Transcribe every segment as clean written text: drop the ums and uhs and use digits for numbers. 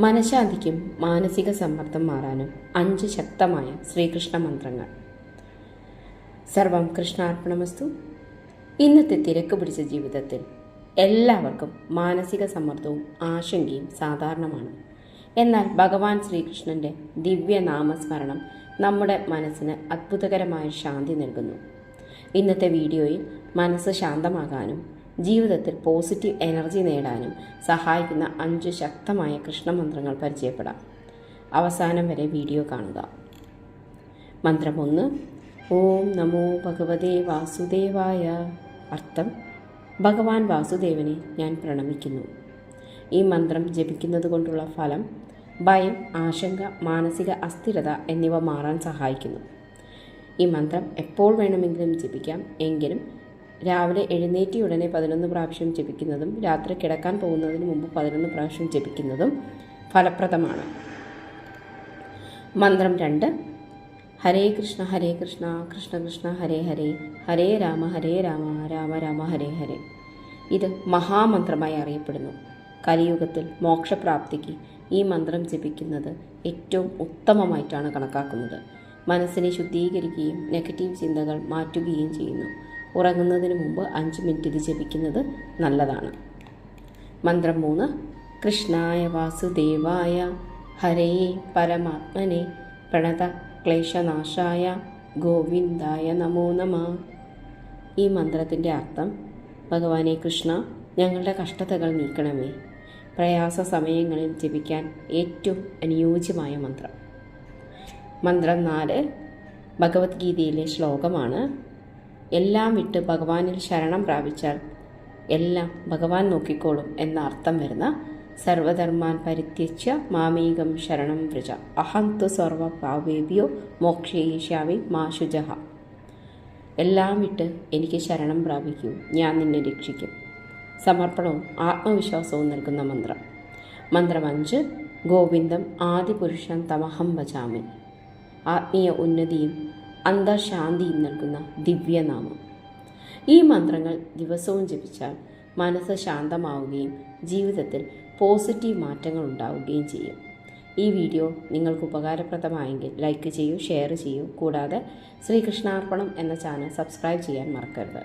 മനഃശാന്തിക്കും മാനസിക സമ്മർദ്ദം മാറാനും 5 ശക്തമായ ശ്രീകൃഷ്ണ മന്ത്രങ്ങൾ. സർവം കൃഷ്ണാർപ്പണമസ്തു. ഇന്നത്തെ തിരക്ക് പിടിച്ച ജീവിതത്തിൽ എല്ലാവർക്കും മാനസിക സമ്മർദ്ദവും ആശങ്കയും സാധാരണമാണ്. എന്നാൽ ഭഗവാൻ ശ്രീകൃഷ്ണൻ്റെ ദിവ്യനാമസ്മരണം നമ്മുടെ മനസ്സിന് അത്ഭുതകരമായ ശാന്തി നൽകുന്നു. ഇന്നത്തെ വീഡിയോയിൽ മനസ്സ് ശാന്തമാകാനും ജീവിതത്തിൽ പോസിറ്റീവ് എനർജി നേടാനും സഹായിക്കുന്ന 5 ശക്തമായ കൃഷ്ണമന്ത്രങ്ങൾ പരിചയപ്പെടാം. അവസാനം വരെ വീഡിയോ കാണുക. മന്ത്രം 1. ഓം നമോ ഭഗവതേ വാസുദേവായ. അർത്ഥം: ഭഗവാൻ വാസുദേവനെ ഞാൻ പ്രണമിക്കുന്നു. ഈ മന്ത്രം ജപിക്കുന്നത് കൊണ്ടുള്ള ഫലം: ഭയം, ആശങ്ക, മാനസിക അസ്ഥിരത എന്നിവ മാറാൻ സഹായിക്കുന്നു. ഈ മന്ത്രം എപ്പോൾ വേണമെങ്കിലും ജപിക്കാം. എങ്കിലും രാവിലെ എഴുന്നേറ്റിയുടനെ 11 പ്രാവശ്യം ജപിക്കുന്നതും രാത്രി കിടക്കാൻ പോകുന്നതിന് മുമ്പ് 11 പ്രാവശ്യം ജപിക്കുന്നതും ഫലപ്രദമാണ്. മന്ത്രം 2. ഹരേ കൃഷ്ണ കൃഷ്ണ കൃഷ്ണ ഹരേ ഹരേ, ഹരേ രാമ രാമ രാമ ഹരേ ഹരേ. ഇത് മഹാമന്ത്രമായി അറിയപ്പെടുന്നു. കലിയുഗത്തിൽ മോക്ഷപ്രാപ്തിക്ക് ഈ മന്ത്രം ജപിക്കുന്നത് ഏറ്റവും ഉത്തമമായിട്ടാണ് കണക്കാക്കുന്നത്. മനസ്സിനെ ശുദ്ധീകരിക്കുകയും നെഗറ്റീവ് ചിന്തകൾ മാറ്റുകയും ചെയ്യുന്നു. ഉറങ്ങുന്നതിന് മുമ്പ് 5 മിനിറ്റ് ഇത് ജപിക്കുന്നത് നല്ലതാണ്. മന്ത്രം 3. കൃഷ്ണായ വാസുദേവായ ഹരേ പരമാത്മനെ പ്രണത ക്ലേശനാശായ ഗോവിന്ദായ നമോ നമഃ. ഈ മന്ത്രത്തിൻ്റെ അർത്ഥം: ഭഗവാനെ കൃഷ്ണ, ഞങ്ങളുടെ കഷ്ടതകൾ നീക്കണമേ. പ്രയാസ സമയങ്ങളിൽ ജപിക്കാൻ ഏറ്റവും അനുയോജ്യമായ മന്ത്രം. മന്ത്രം 4. ഭഗവത്ഗീതയിലെ ശ്ലോകമാണ്. എല്ലാം വിട്ട് ഭഗവാനിൽ ശരണം പ്രാപിച്ചാൽ എല്ലാം ഭഗവാൻ നോക്കിക്കോളും എന്ന അർത്ഥം വരുന്ന സർവധർമാൻ പരിത്യജ്യ മാമേകം ശരണം വ്രജ അഹം തു സർവ പാപേഭ്യോ മോക്ഷയിഷ്യാമി മാ ശുചഃ. എല്ലാം വിട്ട് എനിക്ക് ശരണം പ്രാപിക്കൂ, ഞാൻ നിന്നെ രക്ഷിക്കും. സമർപ്പണവും ആത്മവിശ്വാസവും നൽകുന്ന മന്ത്രം. മന്ത്രം 5. ഗോവിന്ദം ആദിപുരുഷൻ തമഹം ഭജാമി. ആത്മീയ ഉന്നതിയും അന്തർശാന്തിയും നൽകുന്ന ദിവ്യനാമം. ഈ മന്ത്രങ്ങൾ ദിവസവും ജപിച്ചാൽ മനസ്സ് ശാന്തമാവുകയും ജീവിതത്തിൽ പോസിറ്റീവ് മാറ്റങ്ങൾ ഉണ്ടാവുകയും ചെയ്യും. ഈ വീഡിയോ നിങ്ങൾക്ക് ഉപകാരപ്രദമായെങ്കിൽ ലൈക്ക് ചെയ്യൂ, ഷെയർ ചെയ്യൂ. കൂടാതെ ശ്രീകൃഷ്ണാർപ്പണം എന്ന ചാനൽ സബ്സ്ക്രൈബ് ചെയ്യാൻ മറക്കരുത്.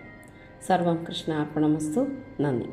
സർവം കൃഷ്ണാർപ്പണമസ്തു. നന്ദി.